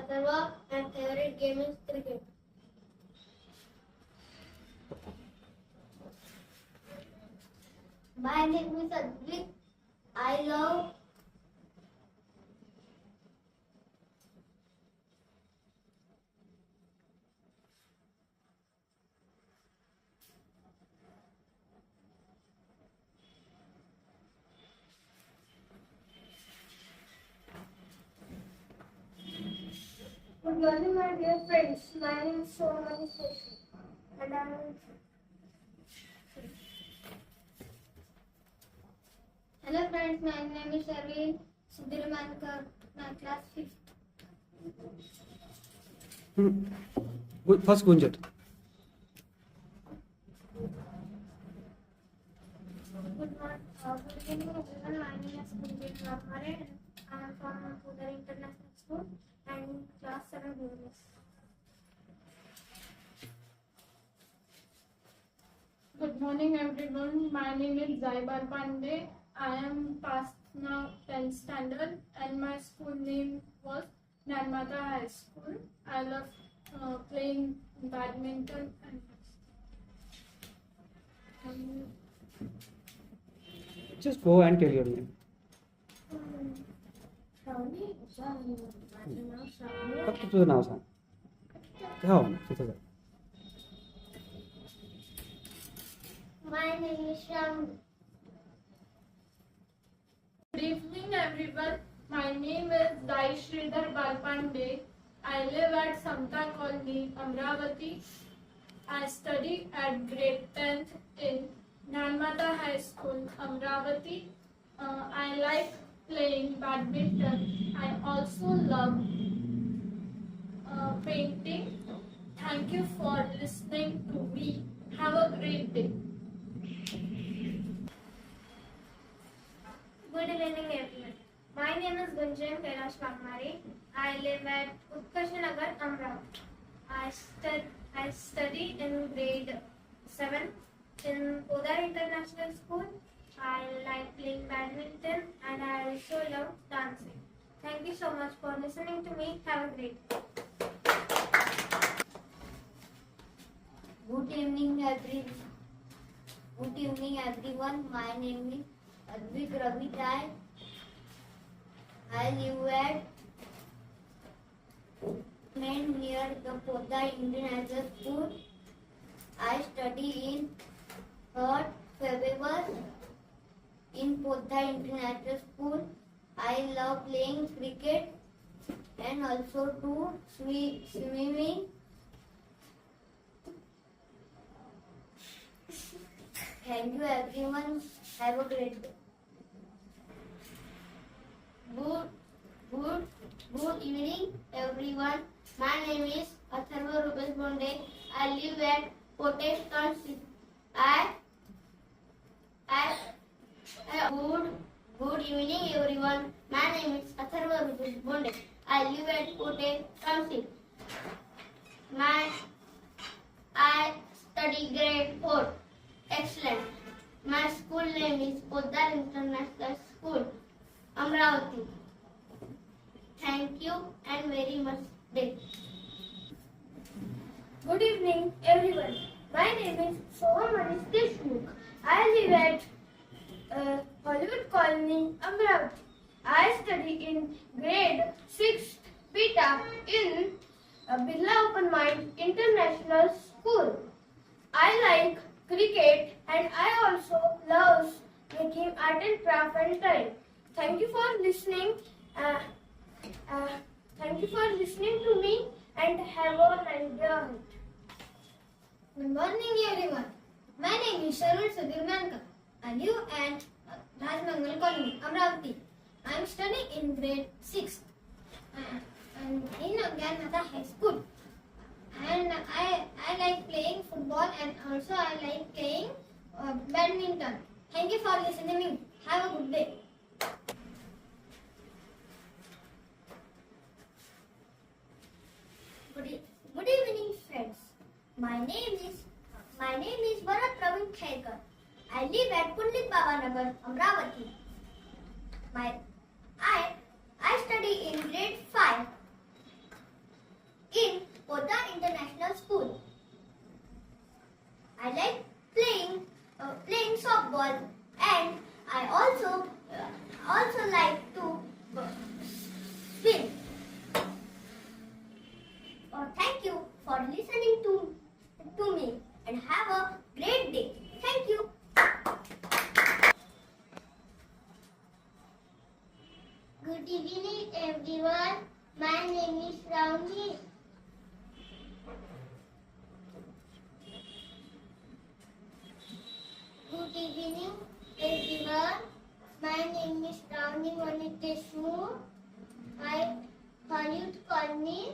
Atharva and favorite game is cricket. My name is Advik. I love Good morning, my dear friends. My name is Somani Seshi, and I am. Hello, friends. My name is Sharvin Siddhiramankar. My class 5th. First Gunjat. Good evening, everyone. My name is Gunjat Ramare. I am from Pudar International School and class 7 business. Good morning, everyone. My name is Zaibar Pandey. I am past now 10th standard, and my school name was Narmada High School. I love playing badminton and Just go and tell your name. फक्त तुझं नाव सांग. हो तिथं जा. My name is Sham. Good evening, everyone. My name is Dai Sridhar Balpande. I live at Samta Colony, Amravati. I study at grade 10th in Narmada High School, Amravati. I like playing badminton. I also love painting. Thank you for listening to me. Have a great day. Good evening, everyone. My name is Gunjan Kailash Kamari. I live at Utkarshanagar, Amravati. I study in grade 7 in Pudar International School. I like playing badminton and I also love dancing. Thank you so much for listening to me. Have a great day. Good evening, everyone. My name is Advik Ravi Rai. I live at near the Podda International School. I study in 3rd February in Podda International School. I love playing cricket and also do swimming. Thank you, everyone. Have a great day. Good evening, everyone. My name is Atharva Rupesh Bonde. I live at Potesh Township. Good evening, everyone. My name is Atharva Rupesh Bonde. I live at Potesh Township. I study grade 4. Excellent. My school name is Poddar International School, Amravati. Thank you and very much day. Good evening, everyone. My name is Sohamani Deshmukh. I live at Hollywood Colony, Amravati. I study in grade 6 Beta in Birla Open Mind International School. I like cricket and I also love making art and craft and drawing. Thank you for listening. Thank you for listening to me and have a nice day. Good morning, everyone. My name is Sharvin Siddhiramankar. I live at Rajmangal Colony, Amravati. I am studying in grade 6 and in Narmada High School. And I like playing football and also I like playing badminton. Thank you for listening. Have a good day. Good evening, friends. My name is Bharat Praveen Khairkar. I live at Pundit Babanagar, Amravati. I study in grade 5. Good evening, everyone. My name is Ravni. Good evening, everyone. My name is Ravni Deshmukh. I call me